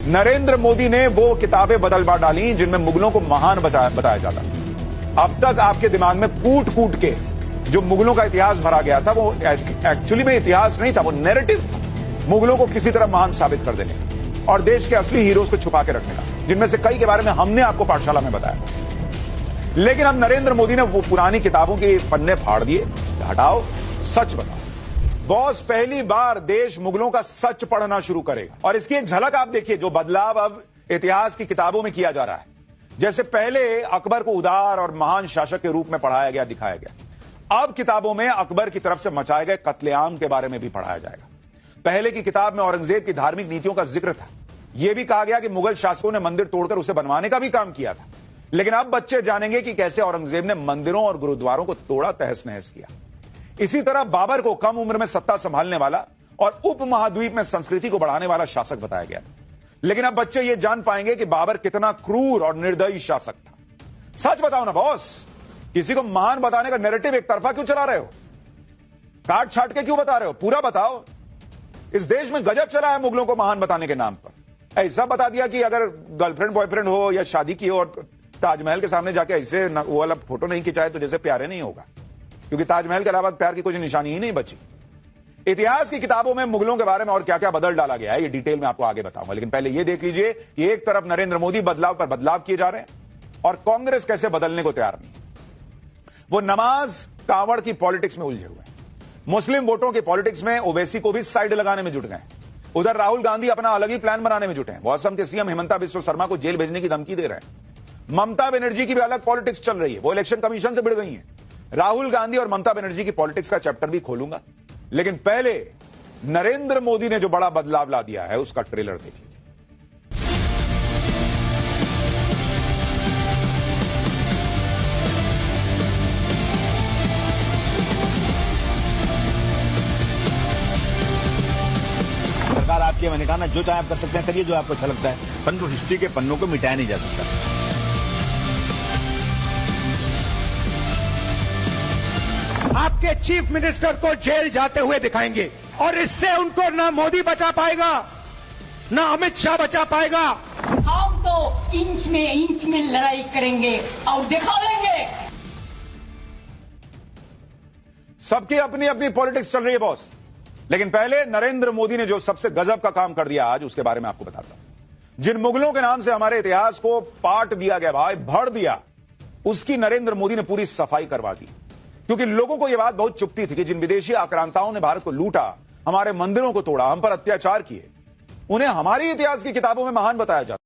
नरेंद्र मोदी ने वो किताबें बदल डाली जिनमें मुगलों को महान बताया जाता। अब तक आपके दिमाग में कूट कूट के जो मुगलों का इतिहास भरा गया था वो एक्चुअली में इतिहास नहीं था, वो नैरेटिव था मुगलों को किसी तरह महान साबित कर देने और देश के असली हीरोज को छुपा के रखने का, जिनमें से कई के बारे में हमने आपको पाठशाला में बताया। लेकिन अब नरेंद्र मोदी ने वो पुरानी किताबों के पन्ने फाड़ दिए। हटाओ, सच बताओ। बॉस, पहली बार देश मुगलों का सच पढ़ना शुरू करेगा और इसकी एक झलक आप देखिए, जो बदलाव अब इतिहास की किताबों में किया जा रहा है। जैसे पहले अकबर को उदार और महान शासक के रूप में पढ़ाया गया, दिखाया गया, अब किताबों में अकबर की तरफ से मचाए गए कत्लेआम के बारे में भी पढ़ाया जाएगा। पहले की किताब में औरंगजेब की धार्मिक नीतियों का जिक्र था। यह भी कहा गया कि मुगल शासकों ने मंदिर तोड़कर उसे बनवाने का भी काम किया था। लेकिन अब बच्चे जानेंगे कि कैसे औरंगजेब ने मंदिरों और गुरुद्वारों को तोड़ा, तहस नहस किया। इसी तरह बाबर को कम उम्र में सत्ता संभालने वाला और उपमहाद्वीप में संस्कृति को बढ़ाने वाला शासक बताया गया था। लेकिन अब बच्चे यह जान पाएंगे कि बाबर कितना क्रूर और निर्दयी शासक था। सच बताओ ना बॉस, किसी को महान बताने का नैरेटिव एक तरफा क्यों चला रहे हो? काट छाट के क्यों बता रहे हो? पूरा बताओ। इस देश में गजब चला है मुगलों को महान बताने के नाम पर। ऐसा बता दिया कि अगर गर्लफ्रेंड बॉयफ्रेंड हो या शादी की हो और ताजमहल के सामने जाके ऐसे वो वाला फोटो नहीं खिंचाए तो जैसे प्यारे नहीं होगा, क्योंकि ताजमहल के अलावा प्यार की कुछ निशानी ही नहीं बची। इतिहास की किताबों में मुगलों के बारे में और क्या क्या बदल डाला गया है, ये डिटेल में आपको आगे बताऊंगा। लेकिन पहले ये देख लीजिए कि एक तरफ नरेंद्र मोदी बदलाव पर बदलाव किए जा रहे हैं और कांग्रेस कैसे बदलने को तैयार नहीं। वो नमाज कांवड़ की पॉलिटिक्स में उलझे हुए हैं। मुस्लिम वोटों की पॉलिटिक्स में ओवैसी को भी साइड लगाने में जुट गए। उधर राहुल गांधी अपना अलग ही प्लान बनाने में जुटे हैं। असम के सीएम हिमंता बिस्वा शर्मा को जेल भेजने की धमकी दे रहे हैं। ममता बनर्जी की भी अलग पॉलिटिक्स चल रही है, वो इलेक्शन कमीशन से भिड़ गई है। राहुल गांधी और ममता बनर्जी की पॉलिटिक्स का चैप्टर भी खोलूंगा। लेकिन पहले नरेंद्र मोदी ने जो बड़ा बदलाव ला दिया है उसका ट्रेलर देखिए। सरकार आपकी है, मैंने कहा ना, जो चाहे आप कर सकते हैं, करिए जो आपको अच्छा लगता है, परंतु हिस्ट्री के पन्नों को मिटाया नहीं जा सकता। आपके चीफ मिनिस्टर को जेल जाते हुए दिखाएंगे और इससे उनको ना मोदी बचा पाएगा ना अमित शाह बचा पाएगा। हम तो इंच में लड़ाई करेंगे और दिखा लेंगे। सबकी अपनी अपनी पॉलिटिक्स चल रही है बॉस। लेकिन पहले नरेंद्र मोदी ने जो सबसे गजब का काम कर दिया आज, उसके बारे में आपको बताता हूं। जिन मुगलों के नाम से हमारे इतिहास को पाट दिया गया, भाई भर दिया, उसकी नरेंद्र मोदी ने पूरी सफाई करवा दी। क्योंकि लोगों को यह बात बहुत चुभती थी कि जिन विदेशी आक्रांताओं ने भारत को लूटा, हमारे मंदिरों को तोड़ा, हम पर अत्याचार किए, उन्हें हमारी इतिहास की किताबों में महान बताया जाता।